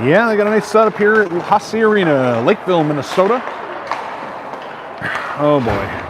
Yeah, they got a nice setup here at Hasse Arena, Lakeville, Minnesota. Oh boy.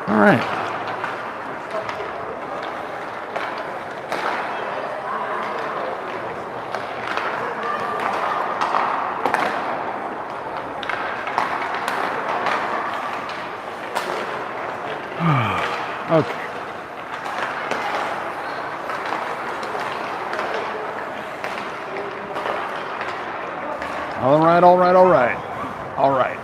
All right. Okay. All right, all right, all right. All right.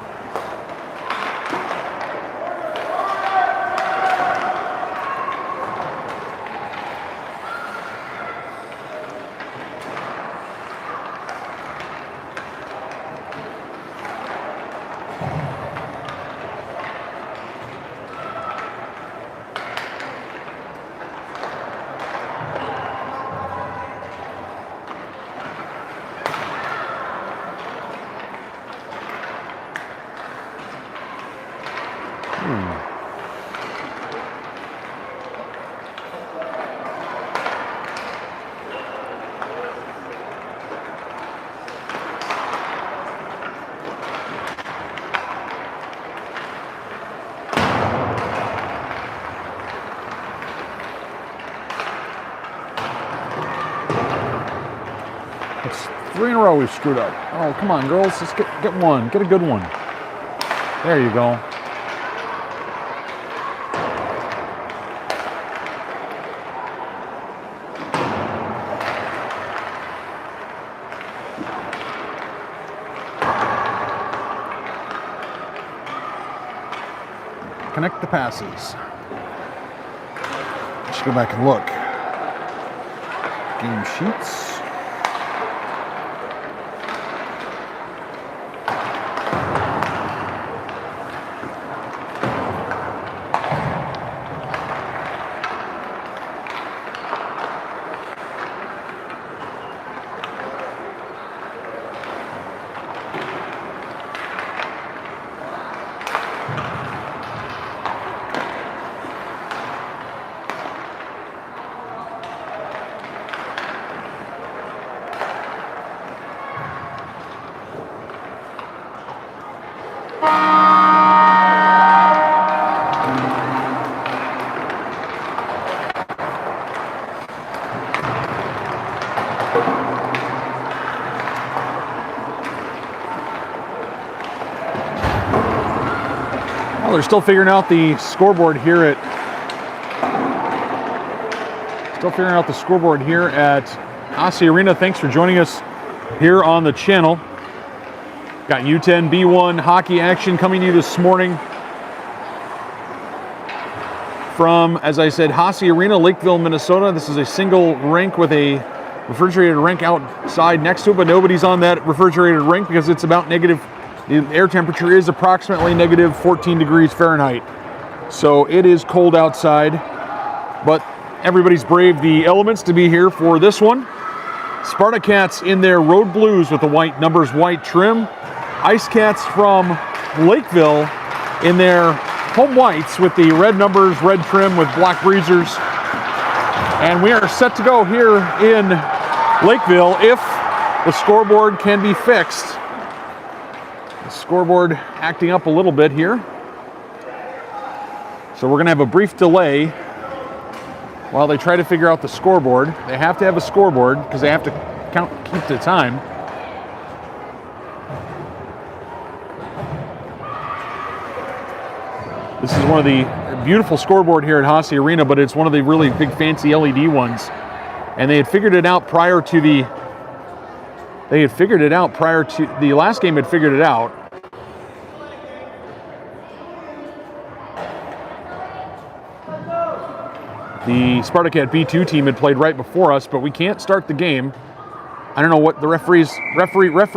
It's 3 in a row we've screwed up. Oh, come on, girls. Let's get one. Get a good one. There you go. Connect the passes. Let's go back and look. Game sheets. Well, they're still figuring out the scoreboard here at Hasse Arena. Thanks for joining us here on the channel. Got U10 B1 hockey action coming to you this morning from, as I said, Hasse Arena, Lakeville, Minnesota. This is a single rink with a refrigerated rink outside next to it, but nobody's on that refrigerated rink because it's about negative. The air temperature is approximately negative 14 degrees Fahrenheit. So it is cold outside, but everybody's braved the elements to be here for this one. Spartacats in their road blues with the white trim. Ice Cats from Lakeville in their home whites with the red numbers, red trim with black breezers. And we are set to go here in Lakeville if the scoreboard can be fixed. The scoreboard acting up a little bit here. So we're going to have a brief delay while they try to figure out the scoreboard. They have to have a scoreboard because they have to keep the time. This is one of the beautiful scoreboard here at Hasse Arena, but it's one of the really big fancy LED ones. And they had figured it out prior to the last game had figured it out. The Spartacat B2 team had played right before us, but we can't start the game. I don't know what the referee,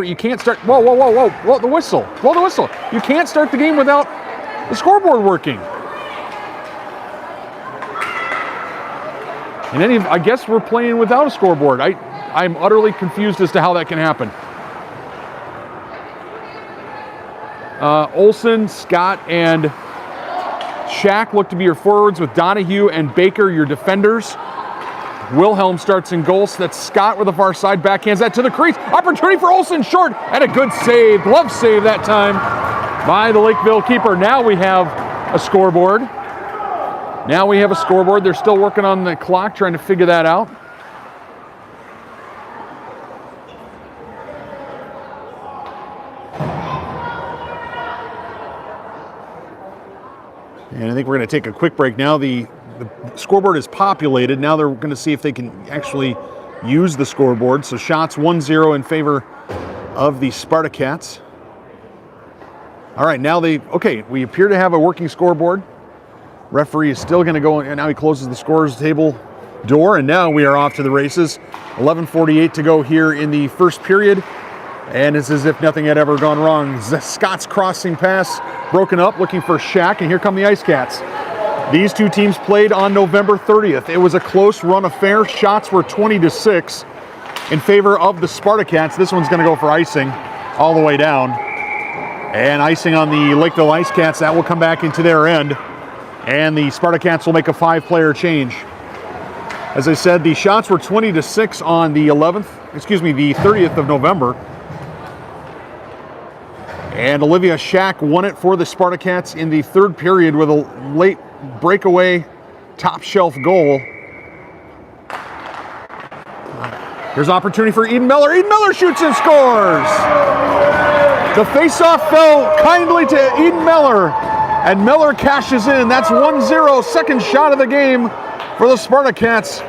you can't start, whoa, the whistle. Blow the whistle. You can't start the game without the scoreboard working. And I guess we're playing without a scoreboard. I'm utterly confused as to how that can happen. Olsen, Scott, and Shack look to be your forwards, with Donahue and Baker your defenders. Wilhelm starts in goal. So that's Scott with the far side, backhands that to the crease. Opportunity for Olsen, short, and a good save, glove save that time by the Lakeville keeper. Now we have a scoreboard. They're still working on the clock, trying to figure that out. And I think we're going to take a quick break now. The scoreboard is populated. Now they're going to see if they can actually use the scoreboard. So shots 1-0 in favor of the Spartacats. All right, now we appear to have a working scoreboard. Referee is still going to go, and now he closes the scorer's table door, and now we are off to the races. 11:48 to go here in the first period, and it's as if nothing had ever gone wrong. Scott's crossing pass broken up, looking for Shack, and here come the Ice Cats. These two teams played on November 30th. It was a close run affair. Shots were 20-6 in favor of the Spartacats. This one's going to go for icing all the way down, and icing on the Lakeville Ice Cats. That will come back into their end. And the Spartacats will make a 5-player change. As I said, the shots were 20-6 on the 30th of November. And Olivia Shack won it for the Spartacats in the third period with a late breakaway top shelf goal. Here's opportunity for Eden Miller. Eden Miller shoots and scores. The faceoff fell kindly to Eden Miller. And Miller cashes in. That's 1-0, second shot of the game for the Spartacats.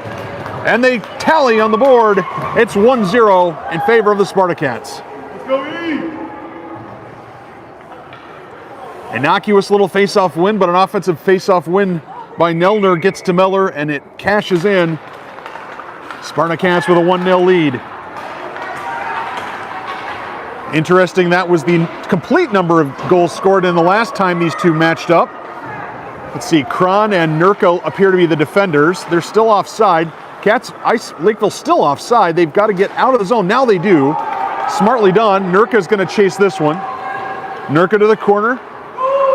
And they tally on the board. It's 1-0 in favor of the Spartacats. Let's go, E! Innocuous little face-off win, but an offensive face-off win by Nelner gets to Miller, and it cashes in. Spartacats with a 1-0 lead. Interesting, that was the complete number of goals scored in the last time these two matched up. Let's see, Kron and Nurka appear to be the defenders. They're still offside. Lakeville still offside. They've got to get out of the zone. Now they do. Smartly done. Nurka's going to chase this one. Nurka to the corner.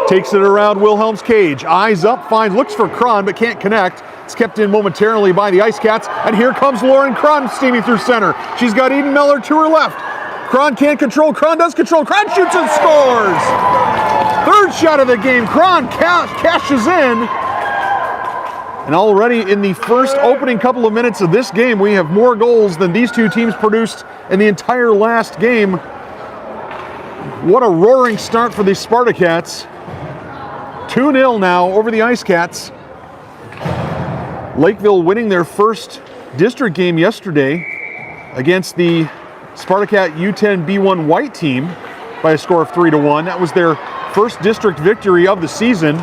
Takes it around Wilhelm's cage. Eyes up, looks for Kron, but can't connect. It's kept in momentarily by the Ice Cats. And here comes Lauren Kron steaming through center. She's got Eden Miller to her left. Kron can't control. Kron does control. Kron shoots and scores. Third shot of the game. Kron cashes in. And already in the first opening couple of minutes of this game, we have more goals than these two teams produced in the entire last game. What a roaring start for the Spartacats. 2-0 now over the Ice Cats. Lakeville winning their first district game yesterday against the Spartacat U10 B1 white team by a score of 3-1. That was their first district victory of the season.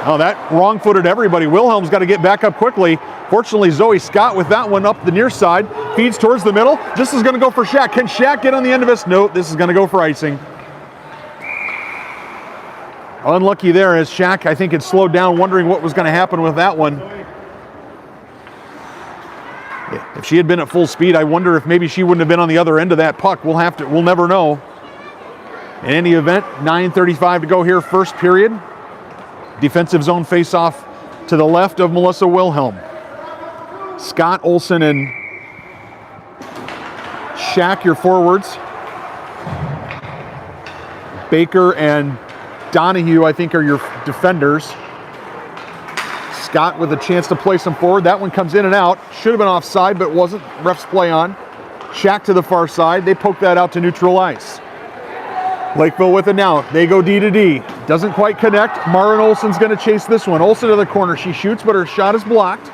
Oh, that wrong-footed everybody. Wilhelm's got to get back up quickly. Fortunately, Zoe Scott with that one up the near side. Feeds towards the middle. This is going to go for Shack. Can Shack get on the end of this? No, this is going to go for icing. Unlucky there, as Shack, I think, had slowed down, wondering what was going to happen with that one. If she had been at full speed, I wonder if maybe she wouldn't have been on the other end of that puck. We'll never know. In any event, 9:35 to go here, first period. Defensive zone face-off to the left of Melissa Wilhelm. Scott, Olsen, and Shack, your forwards. Baker and Donahue, I think, are your defenders. Scott with a chance to play some forward. That one comes in and out. Should have been offside, but wasn't. Refs play on. Shack to the far side. They poke that out to neutral ice. Lakeville with it now. They go D to D. Doesn't quite connect. Maren Olsen's going to chase this one. Olsen to the corner. She shoots, but her shot is blocked.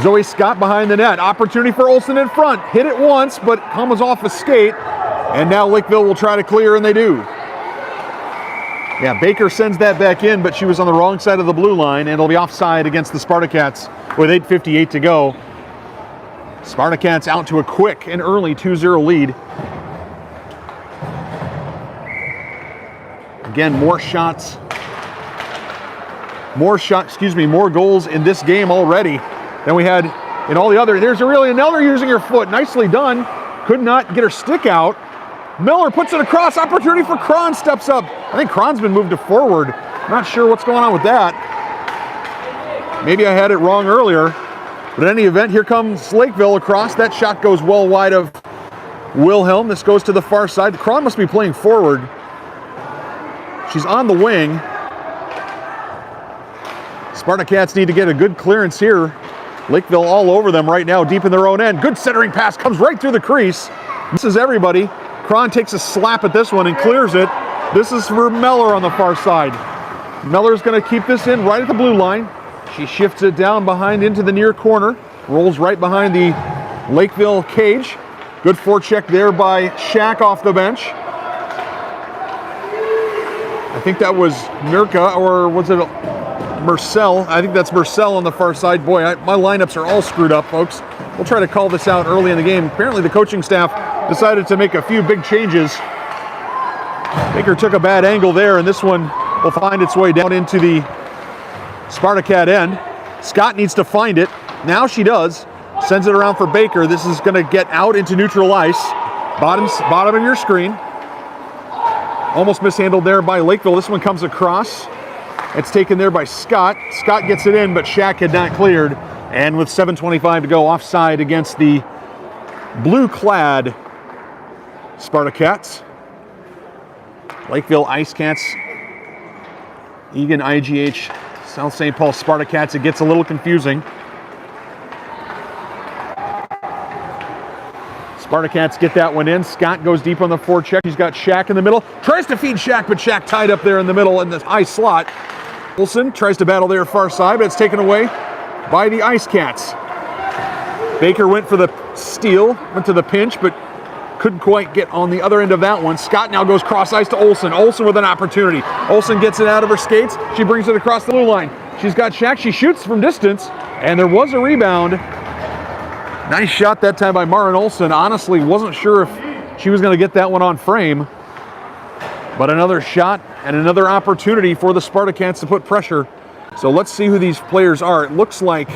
Zoe Scott behind the net. Opportunity for Olsen in front. Hit it once, but comes off a skate. And now Lakeville will try to clear, and they do. Yeah, Baker sends that back in, but she was on the wrong side of the blue line, and it'll be offside against the Spartacats with 8:58 to go. Spartacats out to a quick and early 2-0 lead. Again, more goals in this game already than we had in all the other. There's Aurelia Nelner using her foot. Nicely done. Could not get her stick out. Miller puts it across. Opportunity for Cron, steps up. I think Cron's been moved to forward. Not sure what's going on with that. Maybe I had it wrong earlier. But in any event, here comes Lakeville across. That shot goes well wide of Wilhelm. This goes to the far side. Cron must be playing forward. She's on the wing. Spartacats need to get a good clearance here. Lakeville all over them right now, deep in their own end. Good centering pass, comes right through the crease. Misses everybody. Cron takes a slap at this one and clears it. This is for Meller on the far side. Meller's going to keep this in right at the blue line. She shifts it down behind into the near corner. Rolls right behind the Lakeville cage. Good forecheck there by Shack off the bench. I think that was Nurka, or was it Marcel? I think that's Marcel on the far side. Boy, my lineups are all screwed up, folks. We'll try to call this out early in the game. Apparently the coaching staff decided to make a few big changes. Baker took a bad angle there, and this one will find its way down into the Spartacat end. Scott needs to find it. Now she does. Sends it around for Baker. This is going to get out into neutral ice. Bottom of your screen. Almost mishandled there by Lakeville. This one comes across. It's taken there by Scott. Scott gets it in, but Shack had not cleared. And with 7:25 to go, offside against the blue-clad Spartacats. Lakeville Ice Cats, Egan IGH, South St. Paul Spartacats. It gets a little confusing. Spartacats get that one in. Scott goes deep on the forecheck. He's got Shack in the middle. Tries to feed Shack, but Shack tied up there in the middle in the high slot. Wilson tries to battle there far side, but it's taken away by the Ice Cats. Baker went for the steal, went to the pinch, but couldn't quite get on the other end of that one. Scott now goes cross ice to Olsen. Olsen with an opportunity. Olsen gets it out of her skates. She brings it across the blue line. She's got Shack. She shoots from distance, and there was a rebound. Nice shot that time by Maren Olsen. Honestly, wasn't sure if she was going to get that one on frame. But another shot and another opportunity for the Spartacats to put pressure. So let's see who these players are. It looks like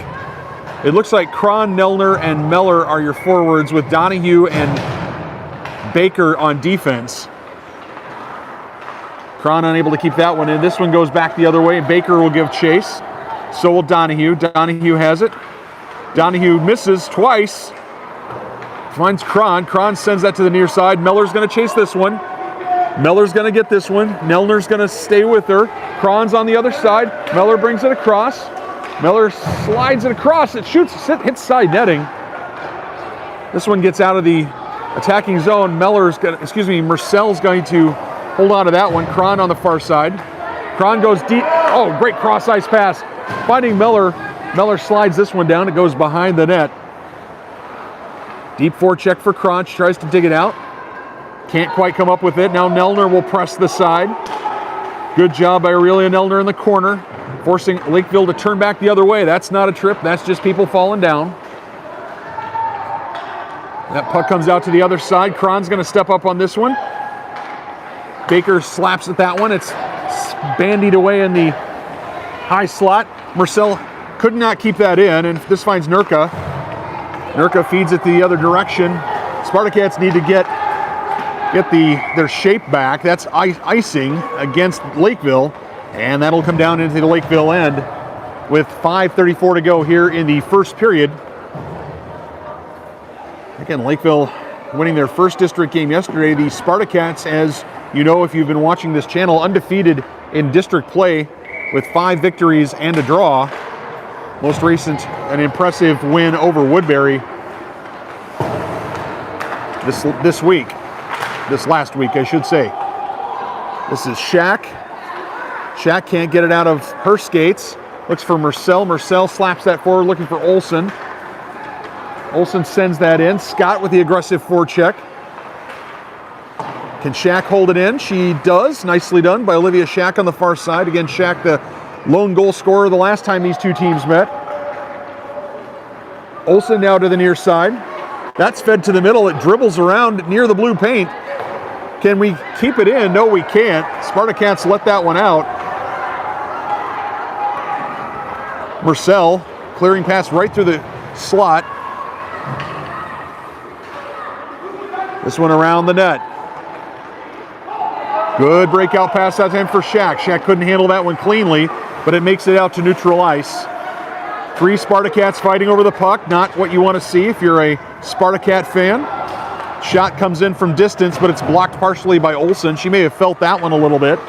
Cron, Nelner, and Meller are your forwards, with Donahue and Baker on defense. Cron unable to keep that one in. This one goes back the other way, and Baker will give chase. So will Donahue. Donahue has it. Donahue misses twice. Finds Cron. Cron sends that to the near side. Meller's going to chase this one. Meller's going to get this one. Nelner's going to stay with her. Cron's on the other side. Meller brings it across. Meller slides it across. It shoots, hits side netting. This one gets out of the attacking zone. Marcel's going to hold on to that one. Cron on the far side. Cron goes deep. Oh, great cross ice pass. Finding Meller. Meller slides this one down. It goes behind the net. Deep forecheck for Cron. She tries to dig it out. Can't quite come up with it. Now Nelner will press the side. Good job by Aurelia Nelner in the corner, forcing Lakeville to turn back the other way. That's not a trip. That's just people falling down. That puck comes out to the other side. Cron's going to step up on this one. Baker slaps at that one. It's bandied away in the high slot. Marcel could not keep that in, and this finds Nurka. Nurka feeds it the other direction. Spartacats need to get their shape back. That's icing against Lakeville, and that'll come down into the Lakeville end with 5:34 to go here in the first period. Again, Lakeville winning their first district game yesterday. The Spartacats, as you know if you've been watching this channel, undefeated in district play with 5 victories and a draw. Most recent, an impressive win over Woodbury this last week, I should say. This is Shack. Shack can't get it out of her skates. Looks for Marcel. Marcel slaps that forward, looking for Olsen. Olsen sends that in. Scott with the aggressive forecheck. Can Shack hold it in? She does. Nicely done by Olivia Shack on the far side. Again, Shack, the lone goal scorer the last time these two teams met. Olsen now to the near side. That's fed to the middle. It dribbles around near the blue paint. Can we keep it in? No, we can't. Spartacats let that one out. Marcel clearing pass right through the slot. This one around the net. Good breakout pass that time for Shack. Shack couldn't handle that one cleanly, but it makes it out to neutral ice. 3 Spartacats fighting over the puck. Not what you want to see if you're a Spartacat fan. Shot comes in from distance, but it's blocked partially by Olsen. She may have felt that one a little bit.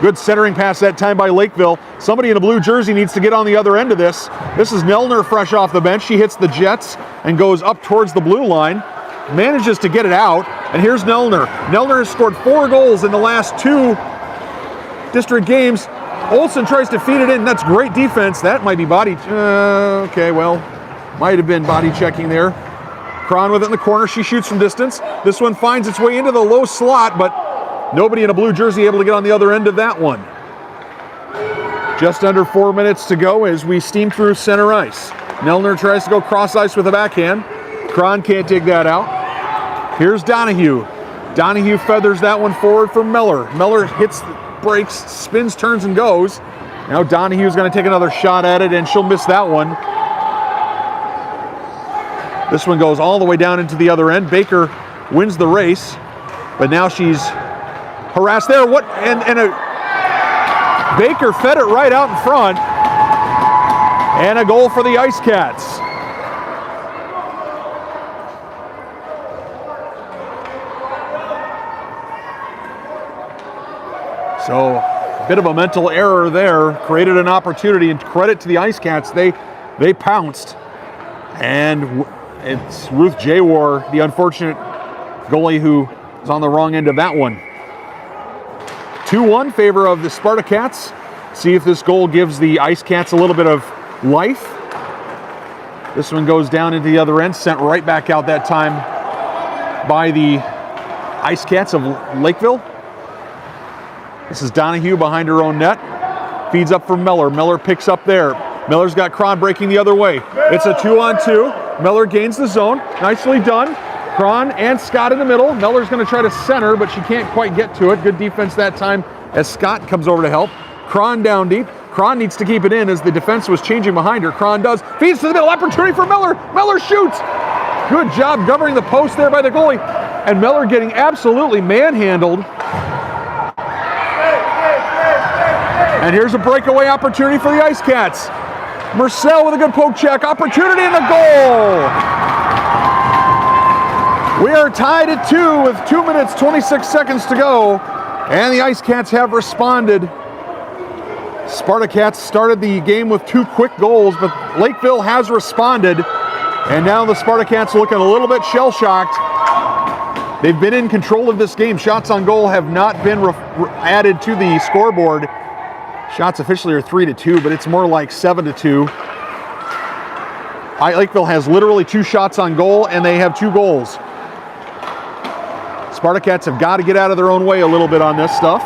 Good centering pass that time by Lakeville. Somebody in a blue jersey needs to get on the other end of this. This is Nelner fresh off the bench. She hits the Jets and goes up towards the blue line. Manages to get it out, and here's Nelner. Nelner has scored 4 goals in the last 2 district games. Olsen tries to feed it in. That's great defense. That might be body. Okay, well, might have been body checking there. Cron with it in the corner. She shoots from distance. This one finds its way into the low slot, but nobody in a blue jersey able to get on the other end of that one. Just under 4 minutes to go as we steam through center ice. Nelner tries to go cross ice with a backhand. Cron can't dig that out. Here's Donahue. Donahue feathers that one forward for Miller. Miller hits, breaks, spins, turns, and goes. Now Donahue's going to take another shot at it, and she'll miss that one. This one goes all the way down into the other end. Baker wins the race, but now she's harassed there. What? And Baker fed it right out in front, and a goal for the Ice Cats. So, a bit of a mental error there, created an opportunity, and credit to the Ice Cats, they pounced. And it's Ruth Jaywar, the unfortunate goalie, who is on the wrong end of that one. 2-1 favor of the Spartacats. See if this goal gives the Ice Cats a little bit of life. This one goes down into the other end, sent right back out that time by the Ice Cats of Lakeville. This is Donahue behind her own net. Feeds up for Miller. Miller picks up there. Miller's got Cron breaking the other way. It's a 2-on-2. Miller gains the zone. Nicely done. Cron and Scott in the middle. Miller's going to try to center, but she can't quite get to it. Good defense that time as Scott comes over to help. Cron down deep. Cron needs to keep it in as the defense was changing behind her. Cron does. Feeds to the middle. Opportunity for Miller. Miller shoots. Good job governing the post there by the goalie. And Miller getting absolutely manhandled. And here's a breakaway opportunity for the Ice Cats. Marcel with a good poke check. Opportunity in the goal. We are tied at 2 with 2 minutes, 26 seconds to go. And the Ice Cats have responded. Spartacats started the game with 2 quick goals, but Lakeville has responded. And now the Spartacats looking a little bit shell-shocked. They've been in control of this game. Shots on goal have not been added to the scoreboard. Shots officially are 3-2, but it's more like 7-2. Lakeville has literally 2 shots on goal, and they have 2 goals. Spartacats have got to get out of their own way a little bit on this stuff.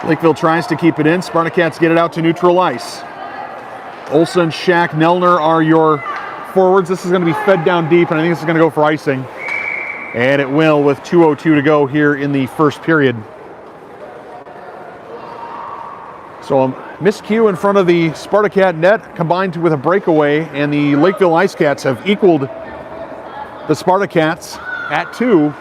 Lakeville tries to keep it in. Spartacats get it out to neutral ice. Olsen, Shack, Nelner are your forwards. This is going to be fed down deep, and I think this is going to go for icing. And it will with 2:02 to go here in the first period. So a miscue in front of the Spartacat net combined with a breakaway, and the Lakeville Ice Cats have equaled the Spartacats at 2.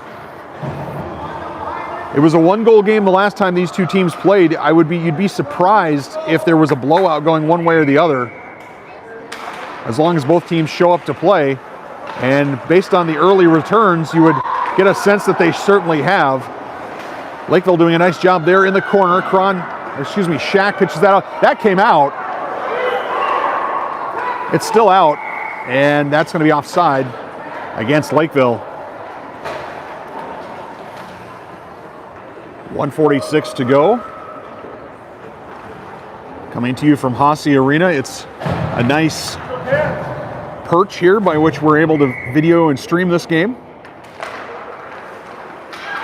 It was a 1-goal game the last time these two teams played. You'd be surprised if there was a blowout going one way or the other, as long as both teams show up to play. And based on the early returns, you would get a sense that they certainly have. Lakeville doing a nice job there in the corner. Shack pitches that out. That came out. It's still out, and that's going to be offside against Lakeville. 1:46 to go. Coming to you from Haase Arena. It's a nice perch here by which we're able to video and stream this game.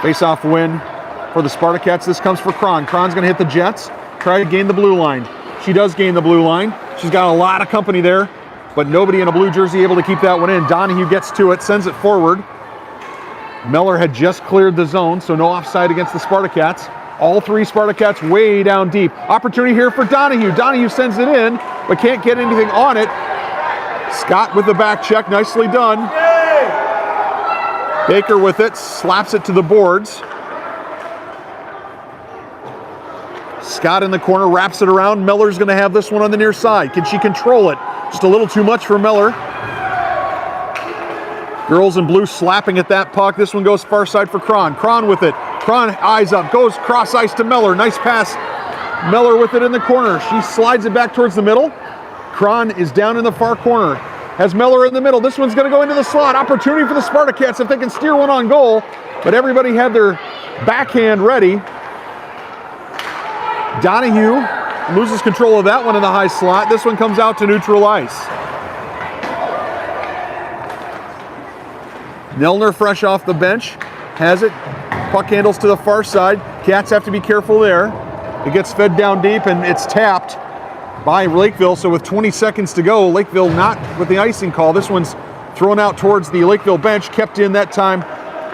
Face-off win for the Spartacats. This comes for Cron. Cron's going to hit the Jets, try to gain the blue line. She does gain the blue line. She's got a lot of company there, but nobody in a blue jersey able to keep that one in. Donahue gets to it, sends it forward. Meller had just cleared the zone, so no offside against the Spartacats. All three Spartacats way down deep. Opportunity here for Donahue. Donahue sends it in, but can't get anything on it. Scott with the back check, nicely done. Baker with it, slaps it to the boards. Scott in the corner, wraps it around. Meller's gonna have this one on the near side. Can she control it? Just a little too much for Meller. Girls in blue slapping at that puck. This one goes far side for Cron. Cron with it. Cron eyes up, goes cross ice to Meller. Nice pass. Meller with it in the corner. She slides it back towards the middle. Cron is down in the far corner. Has Meller in the middle. This one's going to go into the slot. Opportunity for the Spartacats if they can steer one on goal. But everybody had their backhand ready. Donahue loses control of that one in the high slot. This one comes out to neutral ice. Nelner fresh off the bench. Has it. Puck handles to the far side. Cats have to be careful there. It gets fed down deep and it's tapped by Lakeville. So with 20 seconds to go, Lakeville not with the icing call. This one's thrown out towards the Lakeville bench, kept in that time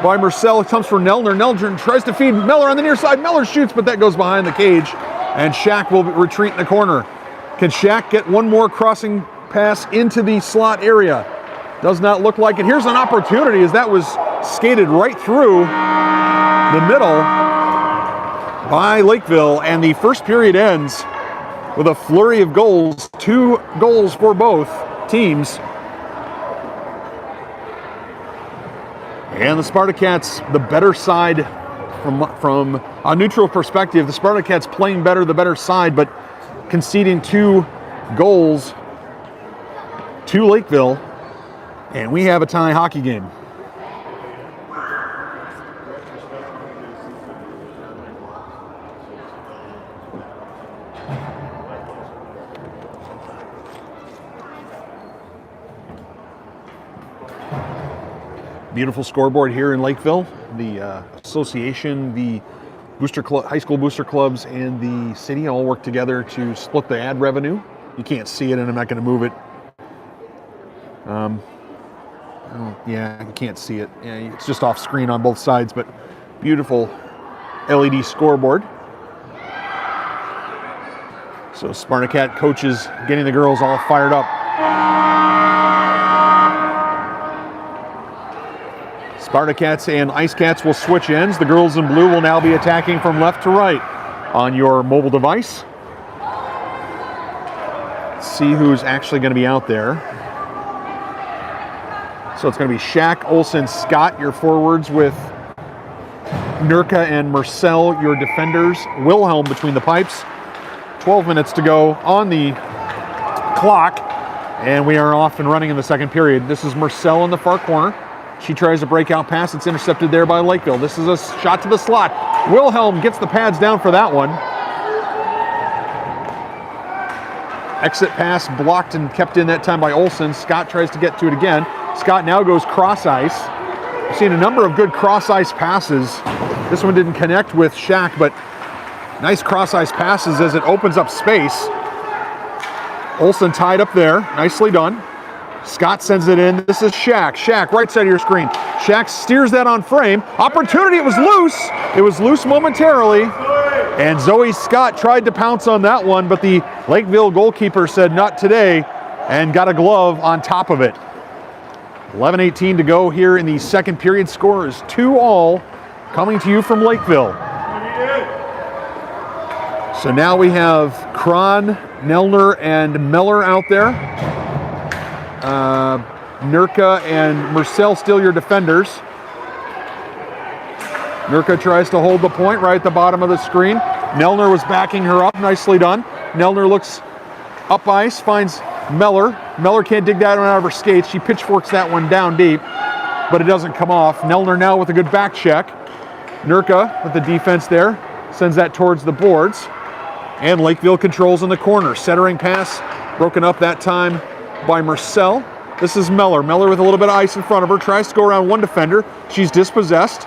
by Marcel. It comes for Nelner. Nelner tries to feed Meller on the near side. Meller shoots, but that goes behind the cage. And Shack will retreat in the corner. Can Shack get one more crossing pass into the slot area? Does not look like it. Here's an opportunity as that was skated right through the middle by Lakeville, and the first period ends with a flurry of goals. 2 goals for both teams. And the Spartacats, the better side from a neutral perspective. The Spartacats playing better, the better side, but conceding 2 goals to Lakeville. And we have a tie hockey game. Beautiful scoreboard here in Lakeville. The association, the booster club, high school booster clubs, and the city all work together to split the ad revenue. You can't see it, and I'm not going to move it. Yeah, you can't see it. Yeah, it's just off screen on both sides, but beautiful LED scoreboard. So Spartacat coaches getting the girls all fired up. Spartacats and Ice Cats will switch ends. The girls in blue will now be attacking from left to right on your mobile device. Let's see who's actually going to be out there. So it's going to be Shack, Olsen, Scott, your forwards, with Nurka and Marcel, your defenders. Wilhelm between the pipes. 12 minutes to go on the clock, and we are off and running in the second period. This is Marcel in the far corner. She tries a breakout pass. It's intercepted there by Lakeville. This is a shot to the slot. Wilhelm gets the pads down for that one. Exit pass blocked and kept in that time by Olsen. Scott tries to get to it again. Scott now goes cross ice. We've seen a number of good cross ice passes. This one didn't connect with Shack, but nice cross ice passes as it opens up space. Olsen tied up there. Nicely done. Scott sends it in. This is Shack. Shack, right side of your screen. Shack steers that on frame. Opportunity, it was loose. It was loose momentarily. And Zoe Scott tried to pounce on that one, but the Lakeville goalkeeper said not today and got a glove on top of it. 11:18 to go here in the second period. Score is 2-2 coming to you from Lakeville. So now we have Cron, Nelner, and Meller out there. Nurka and Marcel still your defenders. Nurka tries to hold the point right at the bottom of the screen. Nelner was backing her up. Nicely done. Nelner looks up ice, finds Meller. Meller can't dig that one out of her skates. She pitchforks that one down deep, but it doesn't come off. Nelner now with a good back check. Nurka with the defense there sends that towards the boards. And Lakeville controls in the corner. Centering pass broken up that time by Marcel. This is Meller. Meller with a little bit of ice in front of her. Tries to go around one defender. She's dispossessed.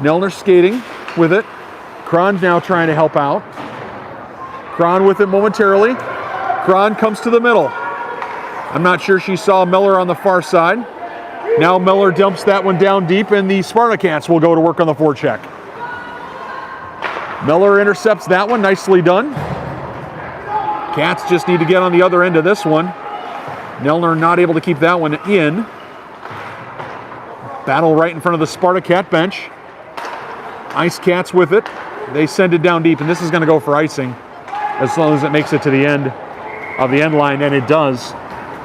Nelner skating with it. Cron now trying to help out. Cron with it momentarily. Cron comes to the middle. I'm not sure she saw Miller on the far side. Now Miller dumps that one down deep, and the Spartacats will go to work on the forecheck. Miller intercepts that one, nicely done. Cats just need to get on the other end of this one. Nelner not able to keep that one in. Battle right in front of the Spartacat bench. Ice Cats with it. They send it down deep, and this is going to go for icing as long as it makes it to the end of the end line, and it does.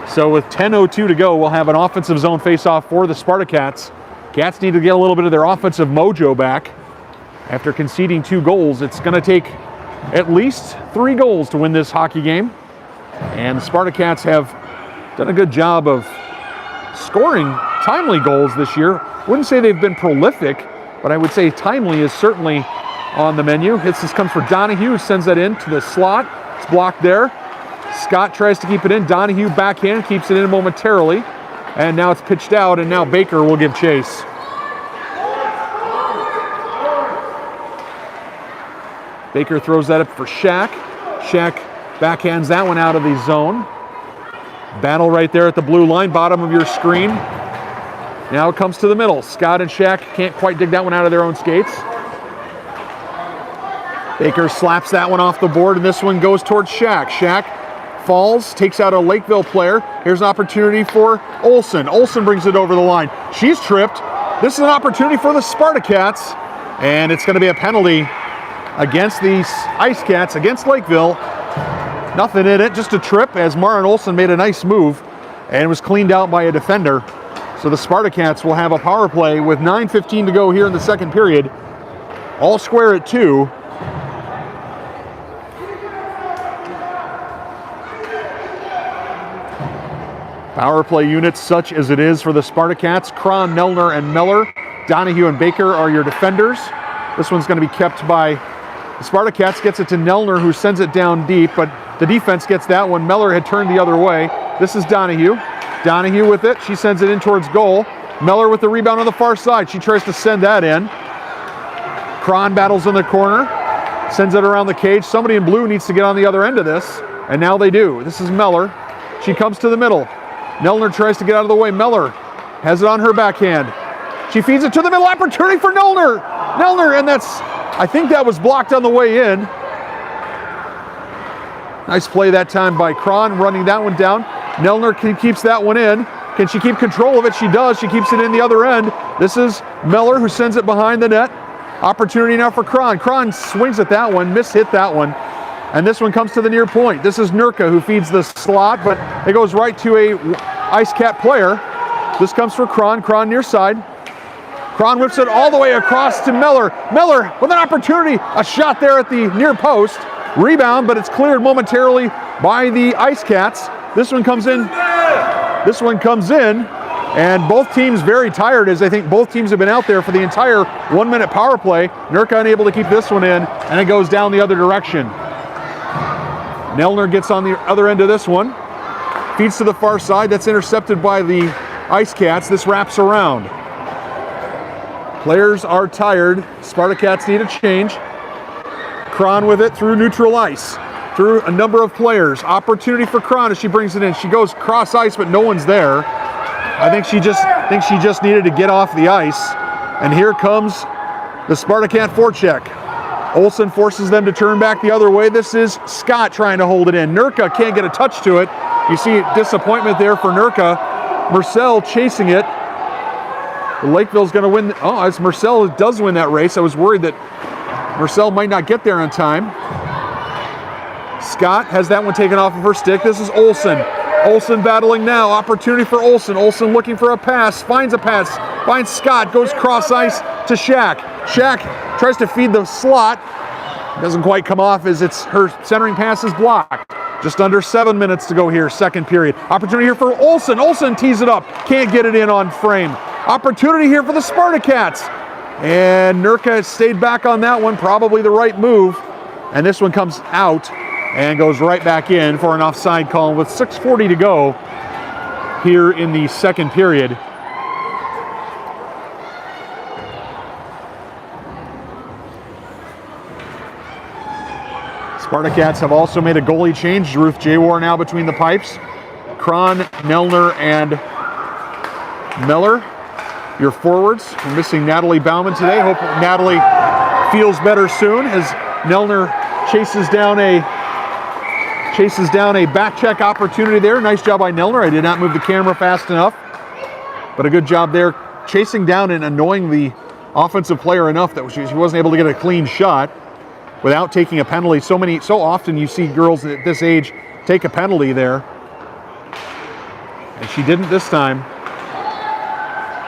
So with 10:02 to go, we'll have an offensive zone face-off for the Spartacats. Cats need to get a little bit of their offensive mojo back. After conceding 2 goals, it's going to take at least 3 goals to win this hockey game. And the Spartacats have done a good job of scoring timely goals this year. Wouldn't say they've been prolific, but I would say timely is certainly on the menu. This comes for Donahue, sends that in to the slot. It's blocked there. Scott tries to keep it in. Donahue backhand, keeps it in momentarily. And now it's pitched out, and now Baker will give chase. Baker throws that up for Shack. Shack backhands that one out of the zone. Battle right there at the blue line, bottom of your screen. Now it comes to the middle. Scott and Shack can't quite dig that one out of their own skates. Baker slaps that one off the board, and this one goes towards Shack. Shack falls, takes out a Lakeville player. Here's an opportunity for Olsen. Olsen brings it over the line. She's tripped. This is an opportunity for the Spartacats, and it's going to be a penalty against these Ice Cats, against Lakeville. Nothing in it, just a trip, as Maren Olsen made a nice move and was cleaned out by a defender. So the Spartacats will have a power play with 9:15 to go here in the second period. All square at 2. Power play units such as it is for the Spartacats. Cron, Nelner, and Miller. Donahue and Baker are your defenders. This one's going to be kept by the Spartacats. Gets it to Nelner, who sends it down deep, but the defense gets that one. Miller had turned the other way. This is Donahue. Donahue with it. She sends it in towards goal. Miller with the rebound on the far side. She tries to send that in. Cron battles in the corner. Sends it around the cage. Somebody in blue needs to get on the other end of this, and now they do. This is Miller. She comes to the middle. Nelner tries to get out of the way. Miller has it on her backhand. She feeds it to the middle. Opportunity for Nelner. Nelner, and I think that was blocked on the way in. Nice play that time by Cron, running that one down. Nelner keeps that one in. Can she keep control of it? She does. She keeps it in the other end. This is Miller, who sends it behind the net. Opportunity now for Cron. Cron swings at that one, hit that one. And this one comes to the near point. This is Nurka, who feeds the slot, but it goes right to a Ice Cat player. This comes for Cron. Cron near side. Cron whips it all the way across to Miller. Miller with an opportunity. A shot there at the near post. Rebound, but it's cleared momentarily by the Ice Cats. This one comes in. This one comes in. And both teams very tired, as I think both teams have been out there for the entire 1-minute power play. Nurka unable to keep this one in, and it goes down the other direction. Nelner gets on the other end of this one. Feeds to the far side. That's intercepted by the Ice Cats. This wraps around. Players are tired. Spartacats need a change. Cron with it through neutral ice. Through a number of players. Opportunity for Cron as she brings it in. She goes cross ice, but no one's there. I think she just needed to get off the ice. And here comes the Spartacat forecheck. Olsen forces them to turn back the other way. This is Scott trying to hold it in. Nurka can't get a touch to it. You see disappointment there for Nurka. Marcel chasing it. Lakeville's going to win. Oh, as Marcel does win that race. I was worried that Marcel might not get there on time. Scott has that one taken off of her stick. This is Olsen. Olsen battling now. Opportunity for Olsen. Olsen looking for a pass. Finds a pass. Finds Scott. Goes cross ice to Shack. Shack tries to feed the slot. Doesn't quite come off as her centering pass is blocked. Just under 7 minutes to go here, second period. Opportunity here for Olsen. Olsen tees it up. Can't get it in on frame. Opportunity here for the Spartacats. And Nurka stayed back on that one. Probably the right move. And this one comes out and goes right back in for an offside call with 6:40 to go here in the second period. Spartacats have also made a goalie change. Ruth Jaywar now between the pipes. Kron, Nelner, and Miller, your forwards. We're missing Natalie Bauman today. Hope Natalie feels better soon as Nelner chases down a back check opportunity there. Nice job by Nelner. I did not move the camera fast enough, but a good job there chasing down and annoying the offensive player enough that she wasn't able to get a clean shot without taking a penalty. So often you see girls at this age take a penalty there, and she didn't this time.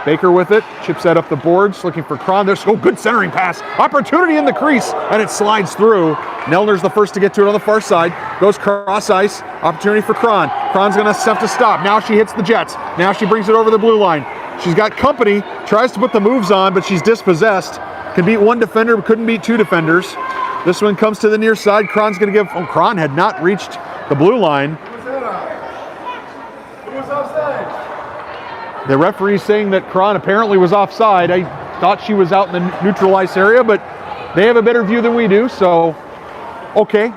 Baker with it, chips that up the boards, looking for Kron. There's good centering pass. Opportunity in the crease, and it slides through. Nelner's the first to get to it on the far side. Goes cross ice, opportunity for Kron. Kron's gonna have to stop. Now she hits the Jets. Now she brings it over the blue line. She's got company, tries to put the moves on, but she's dispossessed. Can beat one defender, but couldn't beat two defenders. This one comes to the near side. Kron's gonna give, Kron had not reached the blue line. The referee saying that Kron apparently was offside. I thought she was out in the neutral ice area, but they have a better view than we do, so okay.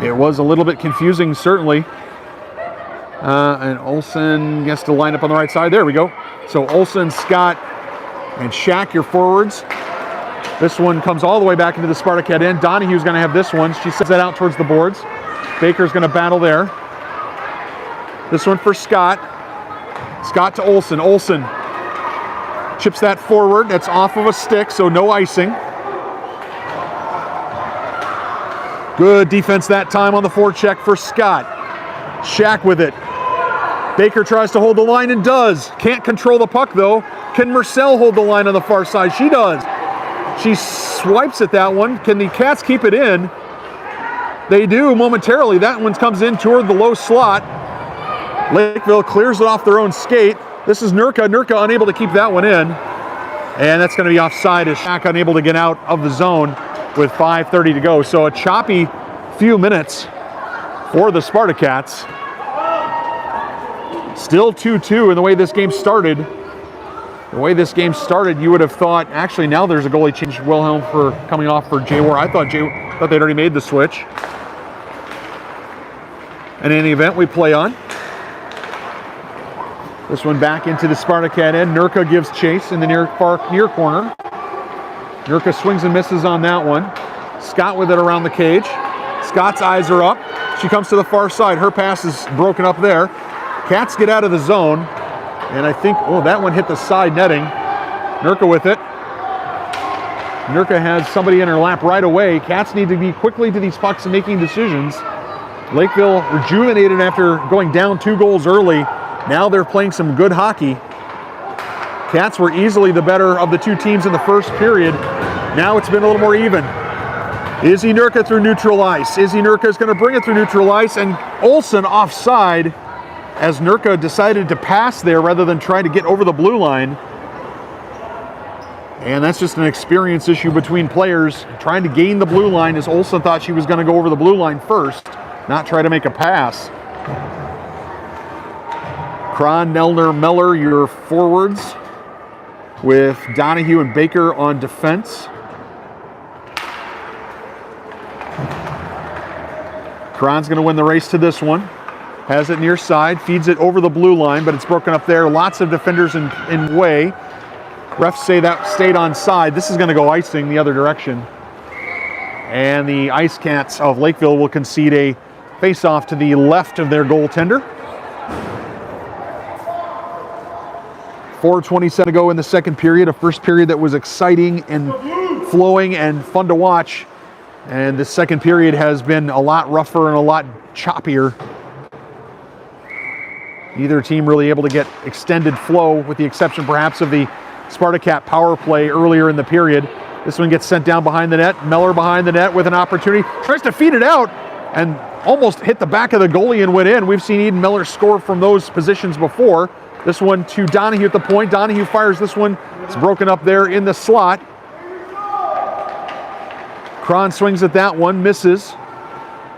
It was a little bit confusing, certainly. And Olsen gets to line up on the right side. There we go. So Olsen, Scott, and Shack, your forwards. This one comes all the way back into the Spartacat end. Donahue's going to have this one. She sends that out towards the boards. Baker's going to battle there. This one for Scott. Scott to Olsen. Olsen chips that forward. That's off of a stick, so no icing. Good defense that time on the forecheck for Scott. Shack with it. Baker tries to hold the line and does. Can't control the puck though. Can Marcel hold the line on the far side? She does. She swipes at that one. Can the Cats keep it in? They do momentarily. That one comes in toward the low slot. Lakeville clears it off their own skate. This is Nurka. Nurka unable to keep that one in. And that's going to be offside as Shack unable to get out of the zone with 5:30 to go. So a choppy few minutes for the Spartacats. Still 2-2 in the way this game started. The way this game started, you would have thought, actually now there's a goalie change, Wilhelm for coming off for Jaywar. I thought they'd already made the switch. In any event, we play on. This one back into the Spartacat end. Nurka gives chase in the near corner. Nurka swings and misses on that one. Scott with it around the cage. Scott's eyes are up. She comes to the far side. Her pass is broken up there. Cats get out of the zone. And I think, that one hit the side netting. Nurka with it. Nurka has somebody in her lap right away. Cats need to be quickly to these pucks and making decisions. Lakeville rejuvenated after going down 2 goals early. Now they're playing some good hockey. Cats were easily the better of the two teams in the first period. Now it's been a little more even. Izzy Nurka through neutral ice. Izzy Nurka is going to bring it through neutral ice, and Olsen offside as Nurka decided to pass there rather than try to get over the blue line. And that's just an experience issue between players trying to gain the blue line as Olsen thought she was going to go over the blue line first, not try to make a pass. Kron, Nelner, Miller, your forwards, with Donahue and Baker on defense. Kron's going to win the race to this one. Has it near side, feeds it over the blue line, but it's broken up there. Lots of defenders in way. Refs say that stayed on side. This is going to go icing the other direction. And the Ice Cats of Lakeville will concede a face-off to the left of their goaltender. 4:27 to go in the second period, a first period that was exciting and flowing and fun to watch. And the second period has been a lot rougher and a lot choppier. Neither team really able to get extended flow, with the exception perhaps of the Spartacat power play earlier in the period. This one gets sent down behind the net. Miller behind the net with an opportunity. Tries to feed it out and almost hit the back of the goalie and went in. We've seen Eden Miller score from those positions before. This one to Donahue at the point. Donahue fires this one. It's broken up there in the slot. Kron swings at that one, misses.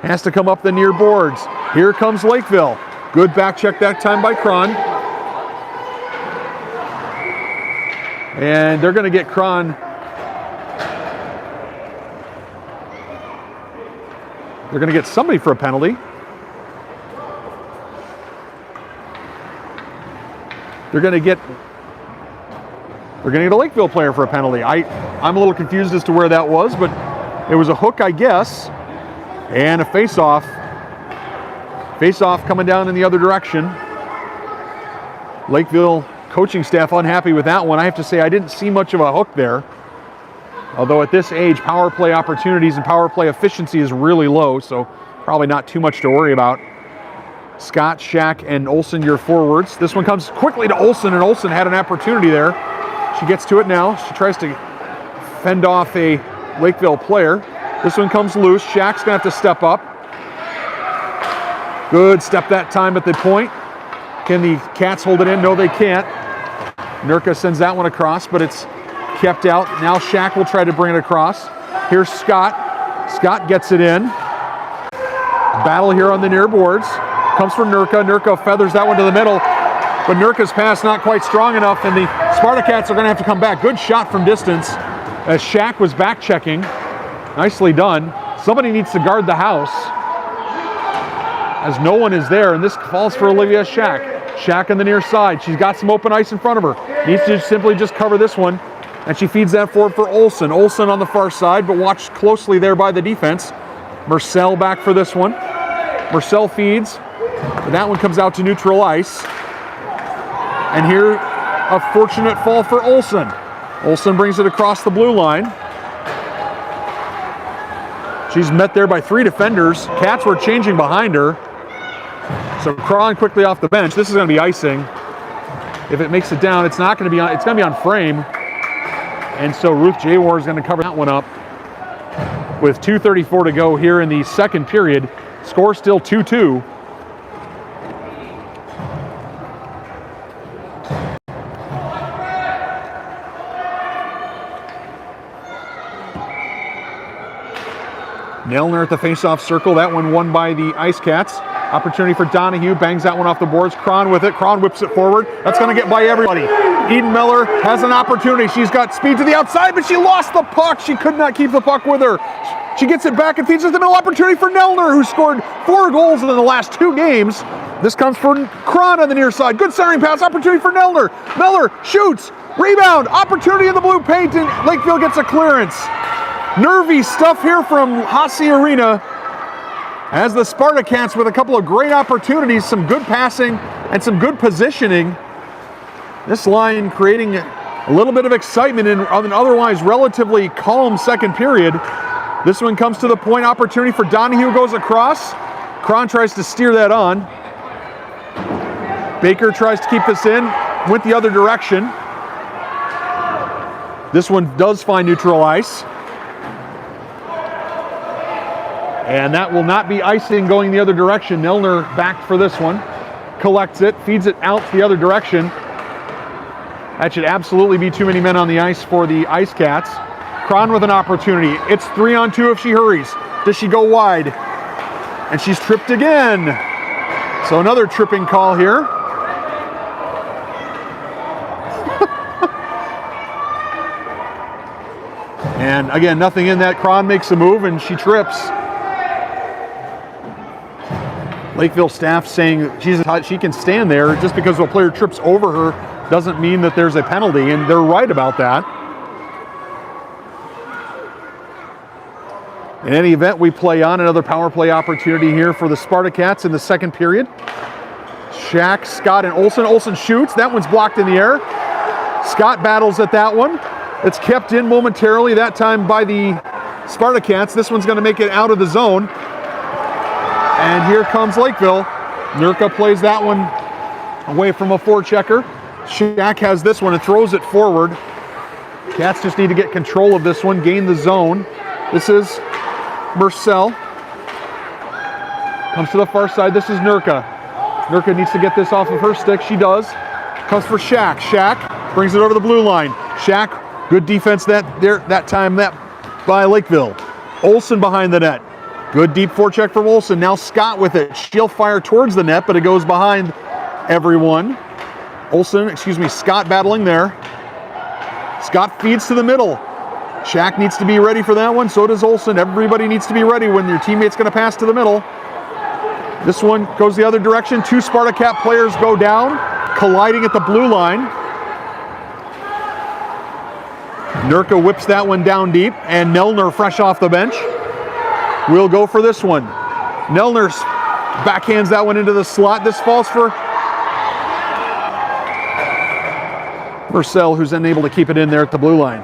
Has to come up the near boards. Here comes Lakeville. Good back check that time by Kron. And they're going to get Cron. They're going to get somebody for a penalty. They're going to get a Lakeville player for a penalty. I'm a little confused as to where that was, but it was a hook, I guess, and a face-off. Face-off coming down in the other direction. Lakeville coaching staff unhappy with that one. I have to say I didn't see much of a hook there. Although at this age, power play opportunities and power play efficiency is really low, so probably not too much to worry about. Scott, Shack, and Olsen, your forwards. This one comes quickly to Olsen, and Olsen had an opportunity there. She gets to it now. She tries to fend off a Lakeville player. This one comes loose. Shack's gonna have to step up. Good step that time at the point. Can the Cats hold it in? No, they can't. Nurka sends that one across, but it's kept out. Now Shack will try to bring it across. Here's Scott. Scott gets it in. Battle here on the near boards. Comes from Nurka. Nurka feathers that one to the middle, but Nurka's pass not quite strong enough, and the Spartacats are going to have to come back. Good shot from distance as Shack was back checking. Nicely done. Somebody needs to guard the house as no one is there, and this falls for Olivia Shack. Shack on the near side. She's got some open ice in front of her. Needs to simply just cover this one, and she feeds that forward for Olsen. Olsen on the far side, but watched closely there by the defense. Marcel back for this one. Marcel feeds. But that one comes out to neutral ice. And here, a fortunate fall for Olsen. Olsen brings it across the blue line. She's met there by 3 defenders. Cats were changing behind her. So crawling quickly off the bench. This is going to be icing. If it makes it down, it's not going to be on. It's going to be on frame. And so Ruth Jaywar is going to cover that one up with 2:34 to go here in the second period. Score still 2-2. Nelner at the face-off circle. That one won by the Ice Cats. Opportunity for Donahue. Bangs that one off the boards. Cron with it. Cron whips it forward. That's going to get by everybody. Eden Miller has an opportunity. She's got speed to the outside, but she lost the puck. She could not keep the puck with her. She gets it back and feeds it to the middle. Opportunity for Nelner, who scored 4 goals in the last 2 games. This comes from Cron on the near side. Good centering pass. Opportunity for Nelner. Miller shoots. Rebound. Opportunity in the blue paint, and Lakeville gets a clearance. Nervy stuff here from Hasse Arena as the Spartacats with a couple of great opportunities, some good passing and some good positioning. This line creating a little bit of excitement in an otherwise relatively calm second period. This one comes to the point. Opportunity for Donahue, goes across. Cron tries to steer that on. Baker tries to keep this in, went the other direction. This one does find neutral ice. And that will not be icing going the other direction. Nelner back for this one. Collects it, feeds it out the other direction. That should absolutely be too many men on the ice for the Ice Cats. Cron with an opportunity. It's 3-on-2 if she hurries. Does she go wide? And she's tripped again. So another tripping call here. And again, nothing in that. Cron makes a move and she trips. Lakeville staff saying she can stand there. Just because a player trips over her doesn't mean that there's a penalty, and they're right about that. In any event, we play on. Another power play opportunity here for the Spartacats in the second period. Shack, Scott, and Olsen. Olsen shoots. That one's blocked in the air. Scott battles at that one. It's kept in momentarily, that time by the Spartacats. This one's going to make it out of the zone. And here comes Lakeville. Nurka plays that one away from a forechecker. Shack has this one and throws it forward. Cats just need to get control of this one, gain the zone. This is Marcel. Comes to the far side. This is Nurka. Nurka needs to get this off of her stick. She does. Comes for Shack. Shack brings it over the blue line. Shack, good defense that time by Lakeville. Olsen behind the net. Good deep forecheck from Olsen. Now Scott with it. She'll fire towards the net, but it goes behind everyone. Scott battling there. Scott feeds to the middle. Shack needs to be ready for that one. So does Olsen. Everybody needs to be ready when your teammate's going to pass to the middle. This one goes the other direction. 2 Spartacat players go down, colliding at the blue line. Nurka whips that one down deep, and Nelner, fresh off the bench, will go for this one. Nelner backhands that one into the slot. This falls for Marcel, who's unable to keep it in there at the blue line.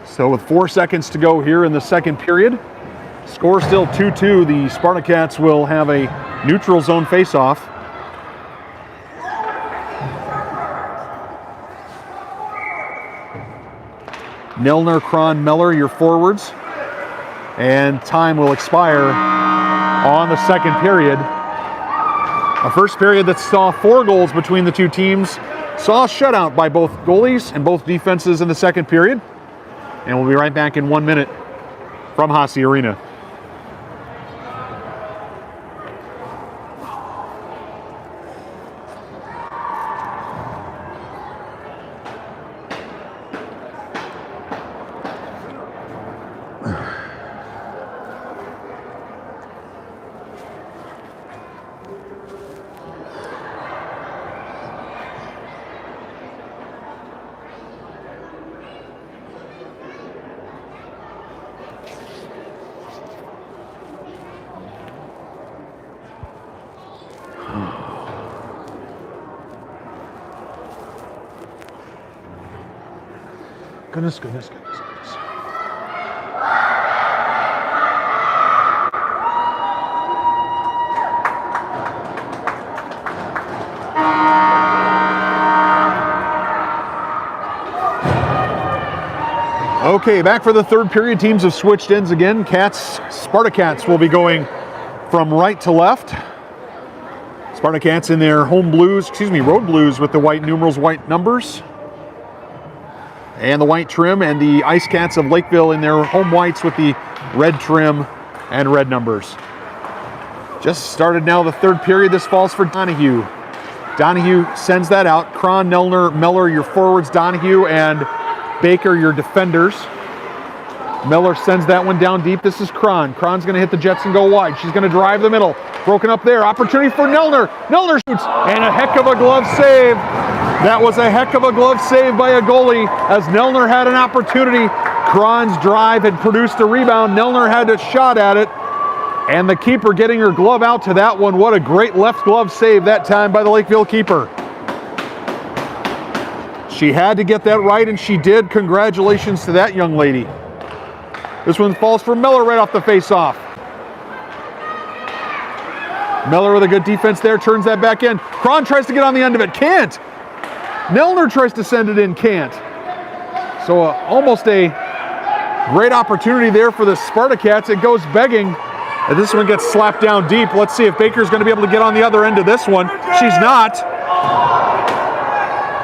So with 4 seconds to go here in the second period, score still 2-2. The Spartacats will have a neutral zone face-off. Nelner, Kron, Meller, your forwards. And time will expire on the second period. A first period that saw 4 goals between the two teams, saw a shutout by both goalies and both defenses in the second period. And we'll be right back in 1 minute from Haase Arena. Goodness. Okay, back for the third period. Teams have switched ends again. Spartacats will be going from right to left. Spartacats in their road blues with the white numerals, white numbers, and the white trim, and the Ice Cats of Lakeville in their home whites with the red trim and red numbers. Just started now the third period. This falls for Donahue. Donahue sends that out. Kron, Nelner, Meller, your forwards. Donahue and Baker, your defenders. Meller sends that one down deep. This is Kron. Kron's going to hit the Jets and go wide. She's going to drive the middle. Broken up there. Opportunity for Nelner. Nelner shoots. And a heck of a glove save. That was a heck of a glove save by a goalie as Nelner had an opportunity. Kron's drive had produced a rebound. Nelner had a shot at it. And the keeper getting her glove out to that one. What a great left glove save that time by the Lakeville keeper. She had to get that right, and she did. Congratulations to that young lady. This one falls for Miller right off the face-off. Miller with a good defense there, turns that back in. Kron tries to get on the end of it, can't. Nelner tries to send it in, can't. So almost a great opportunity there for the Spartacats. It goes begging. And this one gets slapped down deep. Let's see if Baker's going to be able to get on the other end of this one. She's not.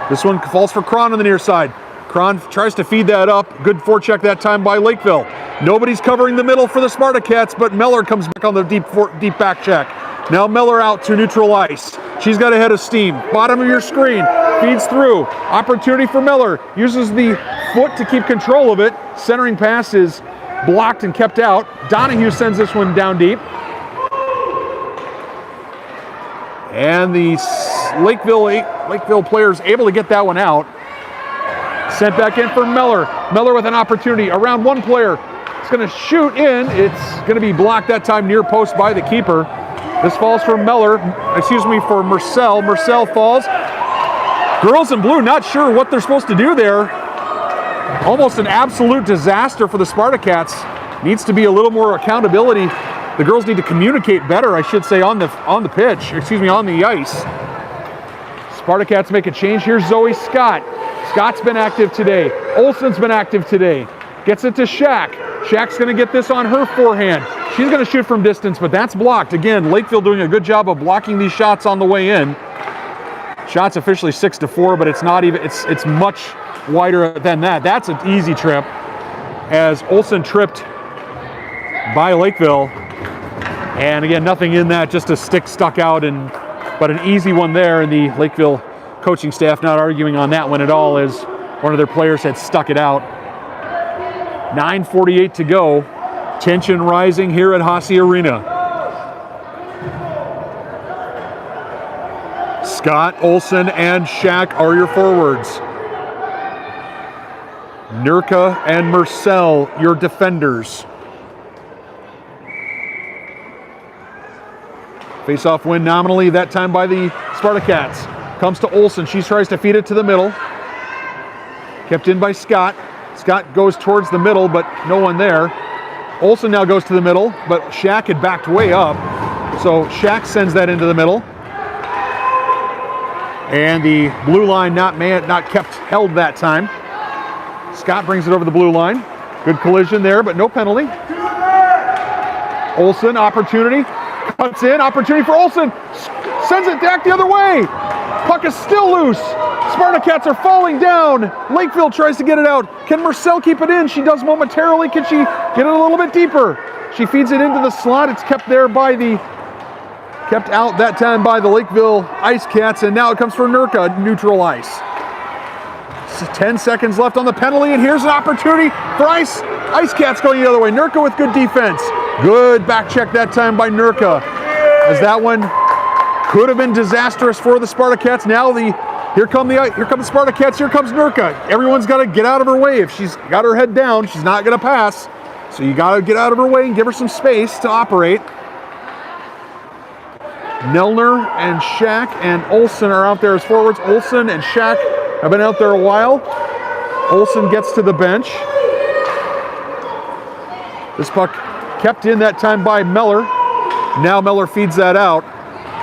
This one falls for Kron on the near side. Kron tries to feed that up. Good forecheck that time by Lakeville. Nobody's covering the middle for the Spartacats, but Miller comes back on the deep back check. Now Miller out to neutral ice. She's got a head of steam. Bottom of your screen. Feeds through. Opportunity for Miller. Uses the foot to keep control of it. Centering pass is blocked and kept out. Donahue sends this one down deep. And the Lakeville players able to get that one out. Sent back in for Miller. Miller with an opportunity. Around one player. It's going to shoot in. It's going to be blocked that time near post by the keeper. This falls for for Marcel. Marcel falls. Girls in blue not sure what they're supposed to do there. Almost an absolute disaster for the Spartacats. Needs to be a little more accountability. The girls need to communicate better, I should say, on the pitch. On the ice. Spartacats make a change. Here's Zoe Scott. Scott's been active today. Olsen's been active today. Gets it to Shack. Shack's going to get this on her forehand. She's going to shoot from distance, but that's blocked. Again, Lakeville doing a good job of blocking these shots on the way in. Shots officially 6-4, but it's not even. It's much wider than that. That's an easy trip, as Olsen tripped by Lakeville. And again, nothing in that, just a stick stuck out, and but an easy one there, and the Lakeville coaching staff not arguing on that one at all as one of their players had stuck it out. 9:48 to go. Tension rising here at Haase Arena. Scott, Olsen, and Shack are your forwards. Nurka and Marcel, your defenders. Face-off win nominally, that time by the Spartacats. Comes to Olsen, she tries to feed it to the middle. Kept in by Scott. Scott goes towards the middle, but no one there. Olsen now goes to the middle, but Shack had backed way up. So Shack sends that into the middle. And the blue line not kept held that time. Scott brings it over the blue line. Good collision there, but no penalty. Olsen, opportunity. Cuts in, opportunity for Olsen. Sends it back the other way. Puck is still loose. Spartacats are falling down. Lakeville tries to get it out. Can Marcel keep it in? She does momentarily. Can she get it a little bit deeper? She feeds it into the slot. It's kept out that time by the Lakeville Ice Cats, and now it comes for Nurka, neutral ice. 10 seconds left on the penalty, and here's an opportunity for Ice Cats going the other way. Nurka with good defense. Good back check that time by Nurka, as that one could have been disastrous for the Spartacats. Now here come the Spartacats, here comes Nurka. Everyone's got to get out of her way. If she's got her head down, she's not going to pass. So you got to get out of her way and give her some space to operate. Nelner and Shack and Olsen are out there as forwards. Olsen and Shack have been out there a while. Olsen gets to the bench. This puck kept in that time by Meller. Now Meller feeds that out,